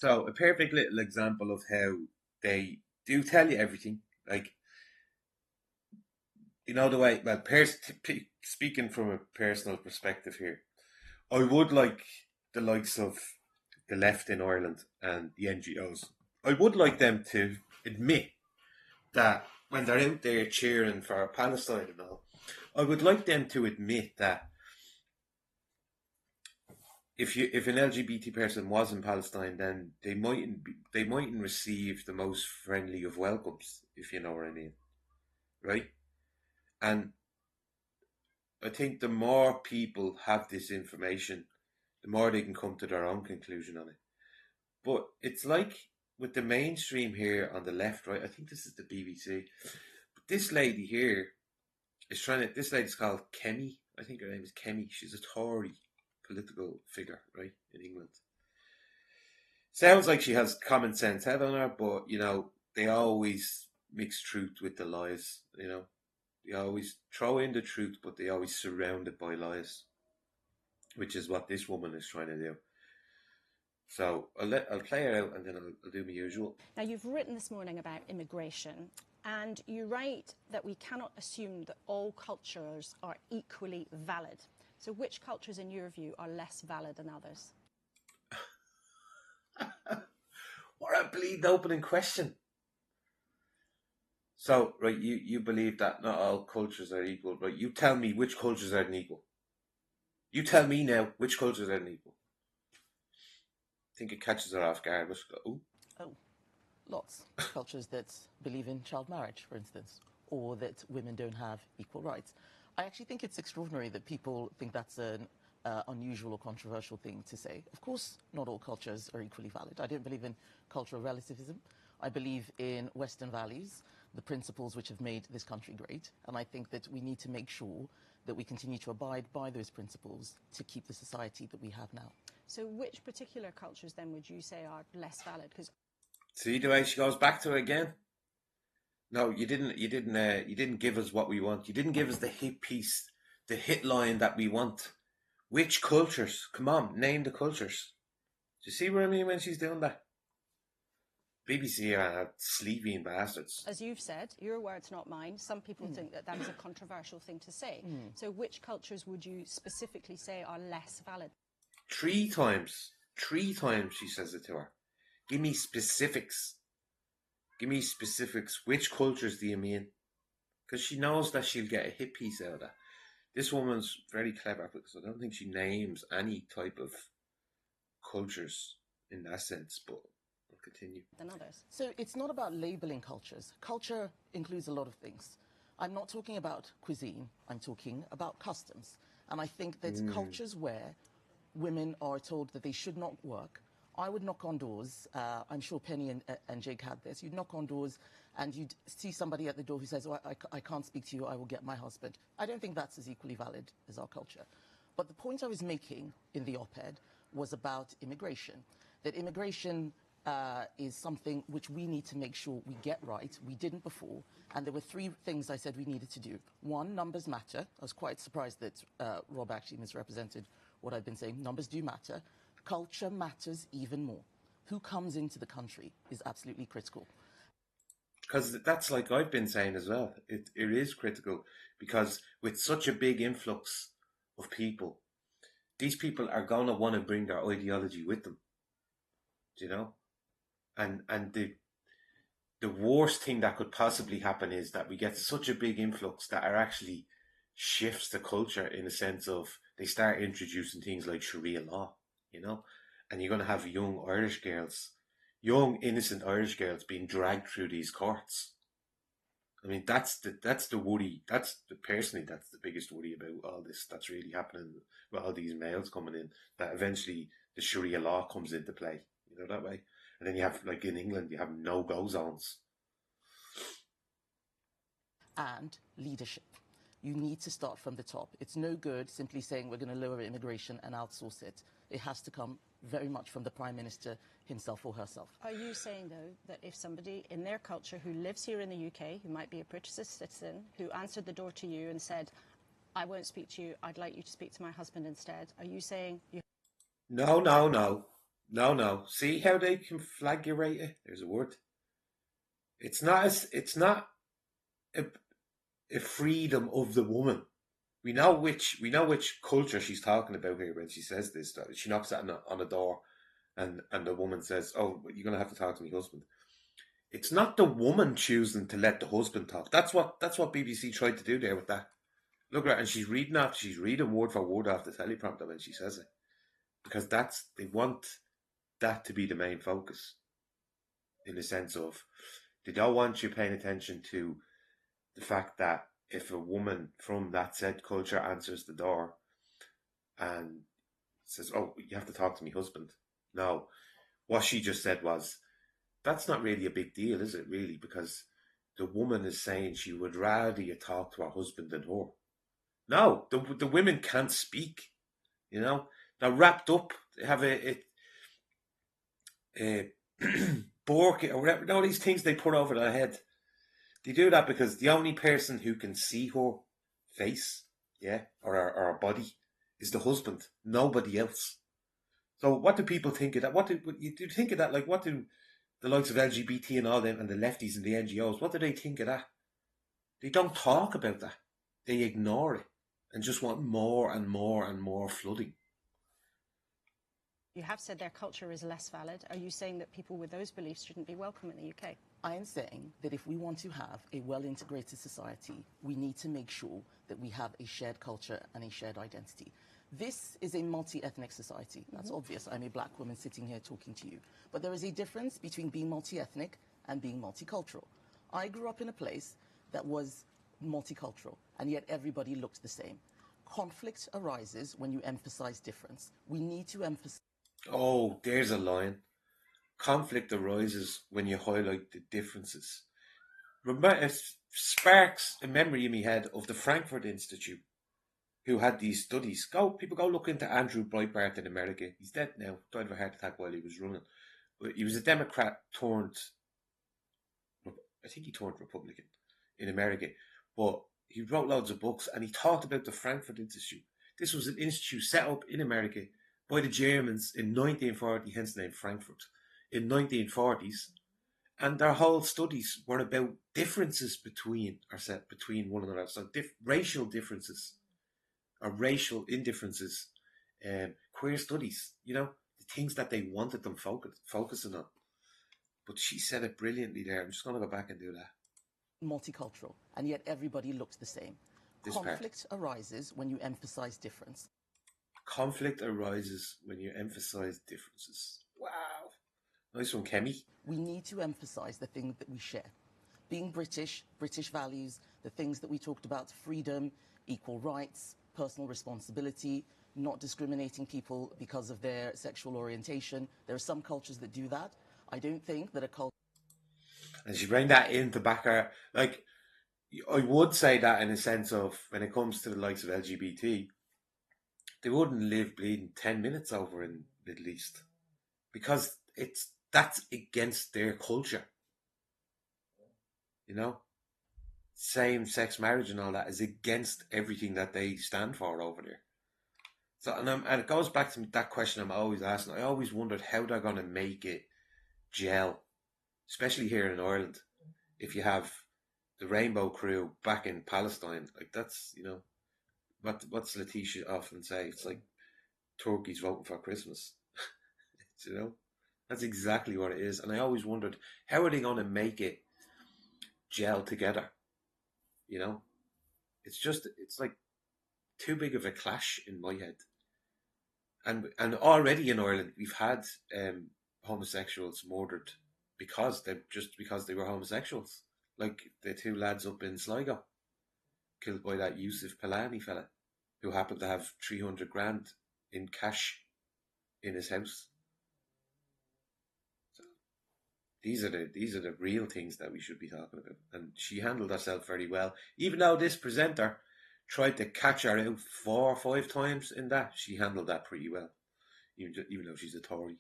So a perfect little example of how they do tell you everything. Like, the way, well, speaking from a personal perspective here, I would like the likes of the left in Ireland and the NGOs. I would like them to admit that when they're out there cheering for Palestine and all, I would like them to admit that if an LGBT person was in Palestine, then they mightn't receive the most friendly of welcomes, if you know what I mean, right? And I think the more people have this information, the more they can come to their own conclusion on it. But it's like with the mainstream here on the left, right? I think this is the BBC. But this lady here is trying to. This lady's called Kemi. I think her name is Kemi. She's a Tory political figure, right, in England. Sounds like she has common sense head on her, but they always mix truth with the lies. They always throw in the truth, but they always surround it by lies, which is what this woman is trying to do. So I'll play it out and then I'll do my usual. Now, you've written this morning about immigration, and you write that we cannot assume that all cultures are equally valid. So which cultures, in your view, are less valid than others? What a bleed opening question. So, right, you believe that not all cultures are equal, right? You tell me which cultures aren't equal. You tell me now which cultures aren't equal. I think it catches her off guard. Oh, lots. Cultures that believe in child marriage, for instance, or that women don't have equal rights. I actually think it's extraordinary that people think that's an unusual or controversial thing to say. Of course, not all cultures are equally valid. I don't believe in cultural relativism. I believe in Western values, the principles which have made this country great, and I think that we need to make sure that we continue to abide by those principles to keep the society that we have now. So which particular cultures, then, would you say are less valid? Because see the way she goes back to it again. No, you didn't. You didn't. You didn't give us what we want. You didn't give us the hit piece, the hit line that we want. Which cultures? Come on, name the cultures. Do you see what I mean when she's doing that? BBC are sleeping bastards. as you've said, your words, not mine, some people think that that is a controversial thing to say. So which cultures would you specifically say are less valid? Three times she says it to her. Give me specifics. Which cultures do you mean? Because she knows that she'll get a hit piece out of that. This woman's very clever because I don't think she names any type of cultures in that sense, but I'll continue. Than others. So it's not about labeling cultures. Culture includes a lot of things. I'm not talking about cuisine, I'm talking about customs. And I think that cultures where women are told that they should not work, I would knock on doors. I'm sure Penny and Jake had this. You'd knock on doors and you'd see somebody at the door who says, oh, I can't speak to you, I will get my husband. I don't think that's as equally valid as our culture. But the point I was making in the op-ed was about immigration. That immigration is something which we need to make sure we get right. We didn't before. And there were three things I said we needed to do. One, numbers matter. I was quite surprised that Rob actually misrepresented what I've been saying. Numbers do matter. Culture matters even more. Who comes into the country is absolutely critical. Because that's like I've been saying as well. It is critical because with such a big influx of people, these people are going to want to bring their ideology with them. Do you know? And the worst thing that could possibly happen is that we get such a big influx that are actually shifts the culture in the sense of they start introducing things like Sharia law, and you're going to have young innocent Irish girls being dragged through these courts. I mean, that's the worry. Personally, that's the biggest worry about all this that's really happening with all these males coming in, that eventually the Sharia law comes into play, that way. And then you have, like in England, you have no-go zones. And leadership. You need to start from the top. It's no good simply saying we're going to lower immigration and outsource it. It has to come very much from the Prime Minister himself or herself. Are you saying, though, that if somebody in their culture who lives here in the UK, who might be a British citizen, who answered the door to you and said, I won't speak to you, I'd like you to speak to my husband instead, are you saying you... No. No. See how they conflagrate it? There's a word. It's not a, a freedom of the woman. We know which culture she's talking about here when she says this. That she knocks on a door, and the woman says, "Oh, you're gonna have to talk to my husband." It's not the woman choosing to let the husband talk. That's what BBC tried to do there with that. Look at her, and she's reading word for word off the teleprompter when she says it, because they want that to be the main focus, in the sense of they don't want you paying attention to the fact that if a woman from that said culture answers the door and says, "Oh, you have to talk to my husband." No, what she just said was, that's not really a big deal, is it, really? Because the woman is saying she would rather you talk to her husband than her. No, the women can't speak. They're wrapped up. They have a burqa or whatever. All these things they put over their head. They do that because the only person who can see her face, yeah, or her body, is the husband. Nobody else. So what do people think of that? What do you think of that? Like, what do the likes of LGBT and all them and the lefties and the NGOs, what do they think of that? They don't talk about that. They ignore it and just want more and more and more flooding. You have said their culture is less valid. Are you saying that people with those beliefs shouldn't be welcome in the UK? I am saying that if we want to have a well-integrated society, we need to make sure that we have a shared culture and a shared identity. This is a multi-ethnic society. That's obvious. I'm a black woman sitting here talking to you. But there is a difference between being multi-ethnic and being multicultural. I grew up in a place that was multicultural, and yet everybody looked the same. Conflict arises when you emphasize difference. We need to emphasize... Oh, there's a line. Conflict arises when you highlight the differences. It sparks a memory in my head of the Frankfurt Institute, who had these studies. People go look into Andrew Breitbart in America. He's dead now. Died of a heart attack while he was running. But he was a Democrat I think he turned Republican in America. But he wrote loads of books and he talked about the Frankfurt Institute. This was an institute set up in America by the Germans in 1940, hence the name Frankfurt, in 1940s. And their whole studies were about differences between one another. So racial differences or racial indifferences, queer studies, the things that they wanted them focusing on. But she said it brilliantly there. I'm just going to go back and do that. Multicultural, and yet everybody looks the same. Conflict arises when you emphasize difference. Conflict arises when you emphasize differences. Wow. Nice one, Kemi. We need to emphasize the things that we share. Being British, British values, the things that we talked about, freedom, equal rights, personal responsibility, not discriminating people because of their sexual orientation. There are some cultures that do that. I don't think that a culture... And she bring that in to back her. Like, I would say that in a sense of, when it comes to the likes of LGBT, they wouldn't live bleeding 10 minutes over in Middle East. Because that's against their culture. Same-sex marriage and all that is against everything that they stand for over there. So, and it goes back to that question I'm always asking. I always wondered how they're going to make it gel, especially here in Ireland. If you have the Rainbow Crew back in Palestine, like that's, what's Letitia often say? It's like turkeys voting for Christmas. That's exactly what it is. And I always wondered, how are they going to make it gel together? It's like too big of a clash in my head. And already in Ireland, we've had homosexuals murdered because they were homosexuals. Like the two lads up in Sligo, killed by that Yusuf Palani fella, who happened to have 300 grand in cash in his house. So these are the real things that we should be talking about. And she handled herself very well. Even though this presenter tried to catch her out 4 or 5 times in that, she handled that pretty well. Even though she's a Tory.